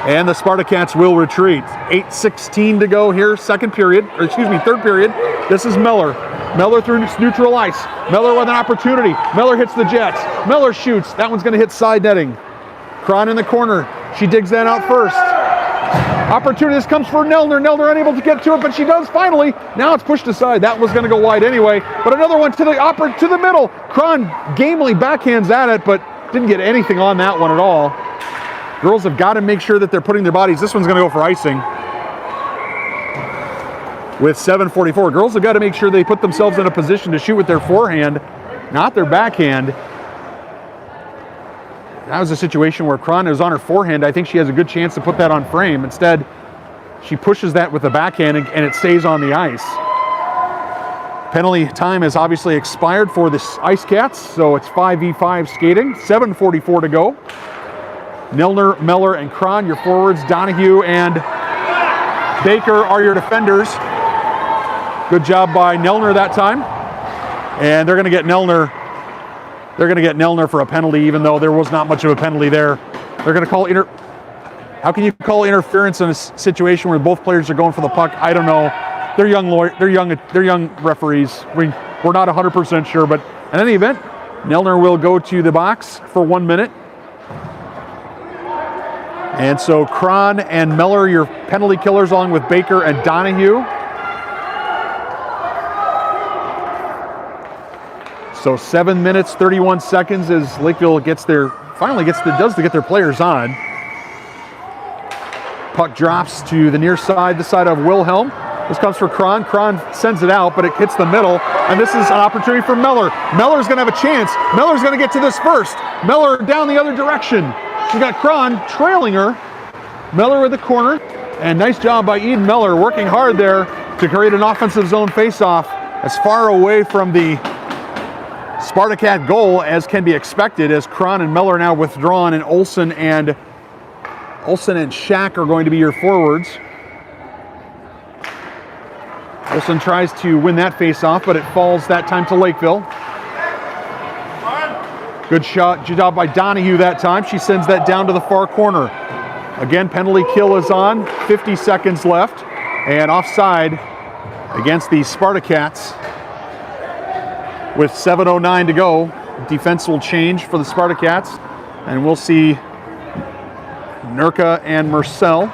and the Spartacats will retreat. 8:16 to go here, third period. This is Meller. Meller through neutral ice. Meller with an opportunity. Meller hits the Jets. Meller shoots. That one's going to hit side netting. Cron in the corner. She digs that out first. Opportunity, this comes for Nelner. Nelner unable to get to it, but she does finally. Now it's pushed aside. That was going to go wide anyway, but another one to the middle. Cron gamely backhands at it, but didn't get anything on that one at all. Girls have got to make sure that they're putting their bodies. This one's going to go for icing. With 7:44, girls have got to make sure they put themselves in a position to shoot with their forehand, not their backhand. That was a situation where Cron is on her forehand. I think she has a good chance to put that on frame. Instead, she pushes that with the backhand and it stays on the ice. Penalty time has obviously expired for the Ice Cats, so it's 5v5 skating. 7:44 to go. Milner, Meller, and Cron, your forwards. Donahue and Baker are your defenders. Good job by Nelner that time. And they're going to get Nelner. They're going to get Nelner for a penalty, even though there was not much of a penalty there. They're going to call How can you call interference in a situation where both players are going for the puck? I don't know. They're young referees. We're not 100% sure, but in any event, Nelner will go to the box for 1 minute. And so Cron and Meller, your penalty killers, along with Baker and Donahue. So 7 minutes, 31 seconds as Lakeville does get their players on. Puck drops to the near side, the side of Wilhelm. This comes for Cron. Cron sends it out, but it hits the middle. And this is an opportunity for Meller. Meller's going to have a chance. Meller's going to get to this first. Meller down the other direction. She's got Cron trailing her. Meller with the corner. And nice job by Eden Meller, working hard there to create an offensive zone faceoff as far away from the Spartacat goal as can be expected, as Cron and Meller are now withdrawn, and Olsen and Shack are going to be your forwards. Olsen tries to win that face-off, but it falls that time to Lakeville. Good job by Donahue that time. She sends that down to the far corner. Again, penalty kill is on. 50 seconds left, and offside against the Spartacats. With 7:09 to go, defense will change for the Spartacats, and we'll see Nurka and Marcel.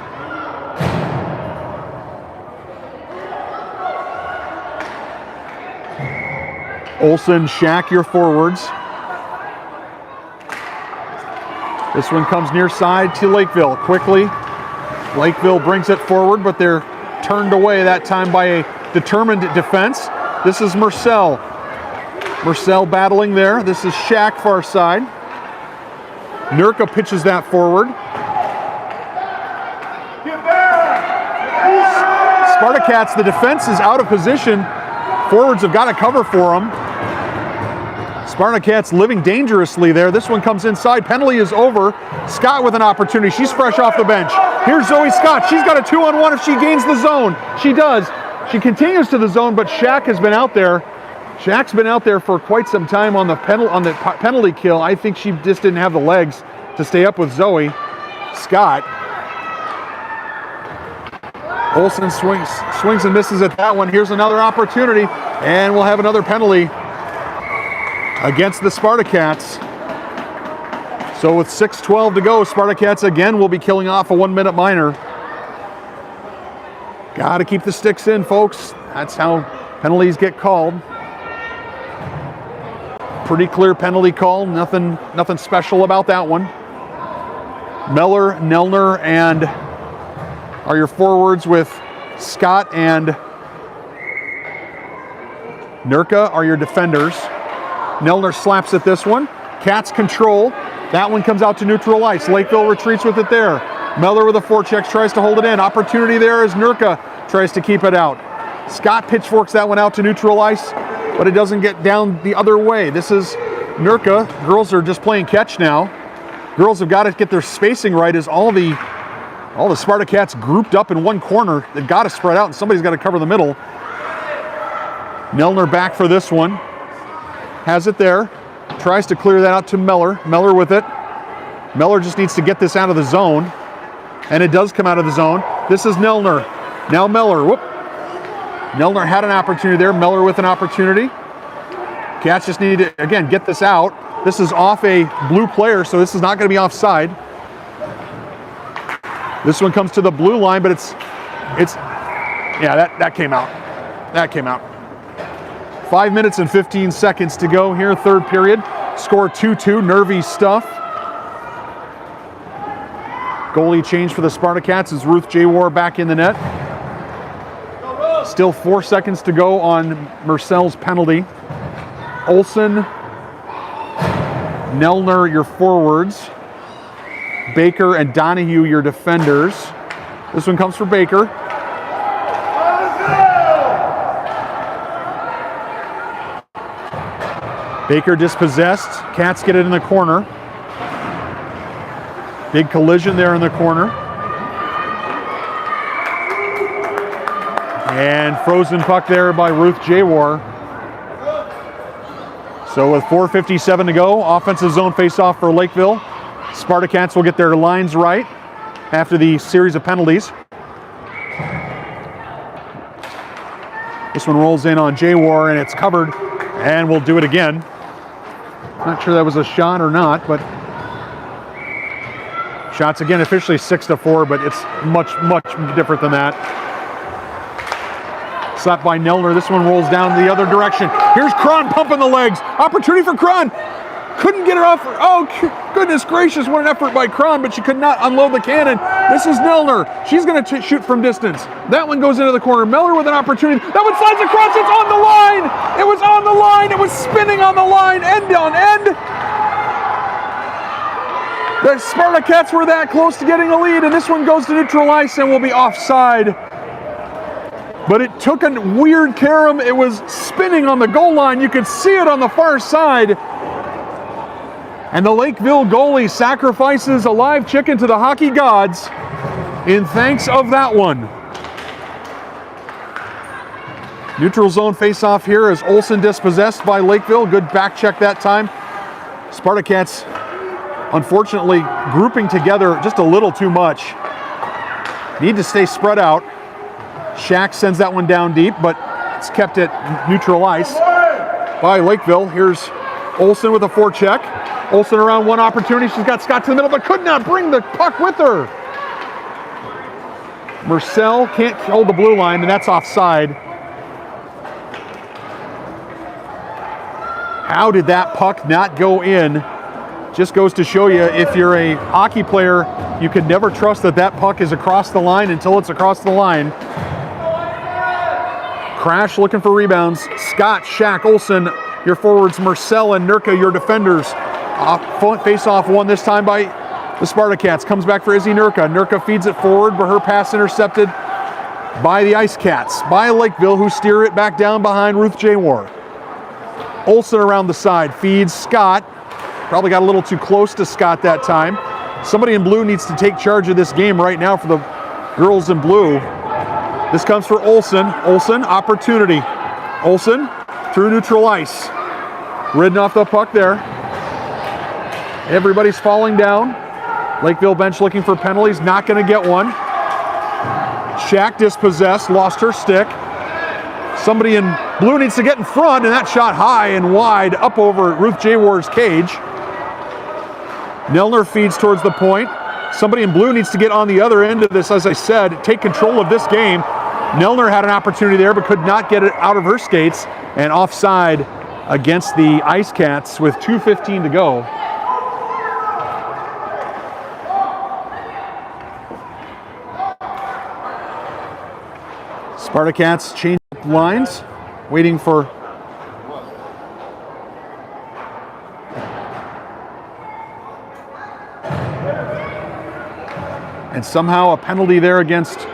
Olsen, Shack, your forwards. This one comes near side to Lakeville. Quickly, Lakeville brings it forward, but they're turned away that time by a determined defense. This is Marcel. Marcel battling there. This is Shaq far side. Nurka pitches that forward. Spartacats, the defense is out of position. Forwards have got to cover for them. Spartacats living dangerously there. This one comes inside. Penalty is over. Scott with an opportunity. She's fresh off the bench. Here's Zoe Scott. She's got a 2-on-1 if she gains the zone. She does. She continues to the zone, but Shaq has been out there. Shaq's been out there for quite some time on the penalty kill. I think she just didn't have the legs to stay up with Zoe Scott. Olsen swings and misses at that one. Here's another opportunity, and we'll have another penalty against the Spartacats. So with 6:12 to go, Spartacats again will be killing off a 1-minute minor. Got to keep the sticks in, folks. That's how penalties get called. Pretty clear penalty call. Nothing special about that one. Meller, Nelner, and are your forwards with Scott and Nurka are your defenders. Nelner slaps at this one. Cats control. That one comes out to neutral ice. Lakeville retreats with it there. Meller with a forecheck tries to hold it in. Opportunity there as Nurka tries to keep it out. Scott pitchforks that one out to neutral ice, but it doesn't get down the other way. This is Nurka. Girls are just playing catch now. Girls have got to get their spacing right as all the Spartacats grouped up in one corner. They've got to spread out and somebody's got to cover the middle. Nelner back for this one. Has it there. Tries to clear that out to Meller. Meller with it. Meller just needs to get this out of the zone. And it does come out of the zone. This is Nelner. Now Meller. Whoop. Nelner had an opportunity there. Meller with an opportunity. Cats just need to, again, get this out. This is off a blue player, so this is not going to be offside. This one comes to the blue line, but yeah, that came out. That came out. 5 minutes and 15 seconds to go here, third period. Score 2-2, nervy stuff. Goalie change for the Spartacats is Ruth J. War back in the net. Still 4 seconds to go on Marcel's penalty. Olsen, Nelner, your forwards. Baker and Donahue, your defenders. This one comes for Baker. Baker dispossessed. Cats get it in the corner. Big collision there in the corner. And frozen puck there by Ruth Jawar. So with 4:57 to go, offensive zone face-off for Lakeville. Spartacats will get their lines right after the series of penalties. This one rolls in on Jawar and it's covered, and we'll do it again. Not sure that was a shot or not, but shots again officially 6-4, but it's much different than that. Slapped by Nelner. This one rolls down the other direction. Here's Cron pumping the legs. Opportunity for Cron. Couldn't get it off. Oh, goodness gracious, what an effort by Cron, but she could not unload the cannon. This is Nelner. She's going to shoot from distance. That one goes into the corner. Meller with an opportunity. That one slides across. It's on the line. It was on the line. It was spinning on the line, end on end. The Spartacats were that close to getting a lead, and this one goes to neutral ice and will be offside. But it took a weird carom. It was spinning on the goal line. You could see it on the far side. And the Lakeville goalie sacrifices a live chicken to the hockey gods in thanks of that one. Neutral zone face-off here as Olsen dispossessed by Lakeville. Good back check that time. Spartacats, unfortunately, grouping together just a little too much. Need to stay spread out. Shaq sends that one down deep, but it's kept at neutral ice by Lakeville. Here's Olsen with a forecheck. Olsen around one opportunity. She's got Scott to the middle, but could not bring the puck with her. Marcel can't hold the blue line, and that's offside. How did that puck not go in Just goes to show you, if you're a hockey player, you can never trust that that puck is across the line until it's across the line. Crash looking for rebounds. Scott, Shaq, Olsen, your forwards, Marcel and Nurka, your defenders. Face-off won this time by the Spartacats. Comes back for Izzy Nurka. Nurka feeds it forward, but her pass intercepted by the Ice Cats, by Lakeville, who steer it back down behind Ruth J. War. Olsen around the side, feeds Scott. Probably got a little too close to Scott that time. Somebody in blue needs to take charge of this game right now for the girls in blue. This comes for Olsen. Olsen, opportunity. Olsen through neutral ice. Ridden off the puck there. Everybody's falling down. Lakeville bench looking for penalties, not going to get one. Shaq dispossessed, lost her stick. Somebody in blue needs to get in front, and that shot high and wide up over Ruth J. War's cage. Nelner feeds towards the point. Somebody in blue needs to get on the other end of this, as I said, take control of this game. Nelner had an opportunity there, but could not get it out of her skates, and offside against the Ice Cats with 2:15 to go. Spartacats change lines, waiting for and somehow a penalty there against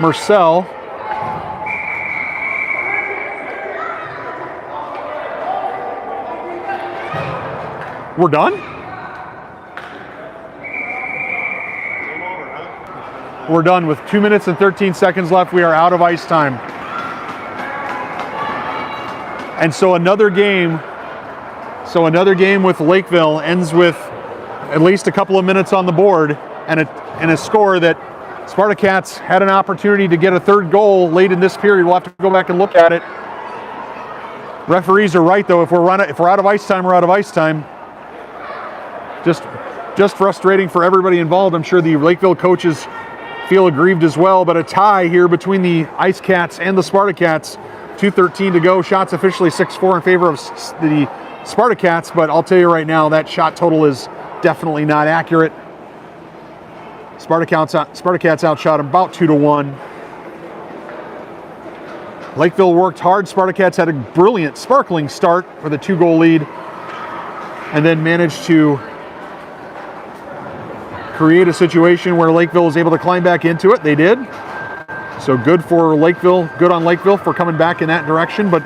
Marcel. We're done? We're done with 2 minutes and 13 seconds left. We are out of ice time. And so another game with Lakeville ends with at least a couple of minutes on the board and a score that Spartacats had an opportunity to get a third goal late in this period. We'll have to go back and look at it. Referees are right, though. If we're out of ice time, we're out of ice time. Just frustrating for everybody involved. I'm sure the Lakeville coaches feel aggrieved as well, but a tie here between the Ice Cats and the Spartacats. 2:13 to go. Shots officially 6-4 in favor of the Spartacats, but I'll tell you right now, that shot total is definitely not accurate. Spartacats outshot about 2-1. Lakeville worked hard. Spartacats had a brilliant, sparkling start with a 2-goal lead and then managed to create a situation where Lakeville was able to climb back into it. They did. So good for Lakeville, good on Lakeville for coming back in that direction, but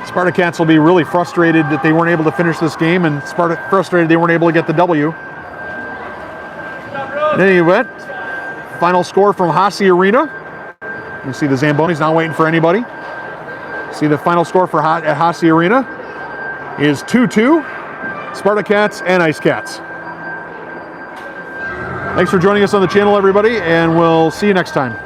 Spartacats will be really frustrated that they weren't able to finish this game, and frustrated they weren't able to get the W. In any event, final score from Hasse Arena. You see the Zambonis not waiting for anybody. See the final score for at Hasse Arena is 2-2, Spartacats and Ice Cats. Thanks for joining us on the channel, everybody, and we'll see you next time.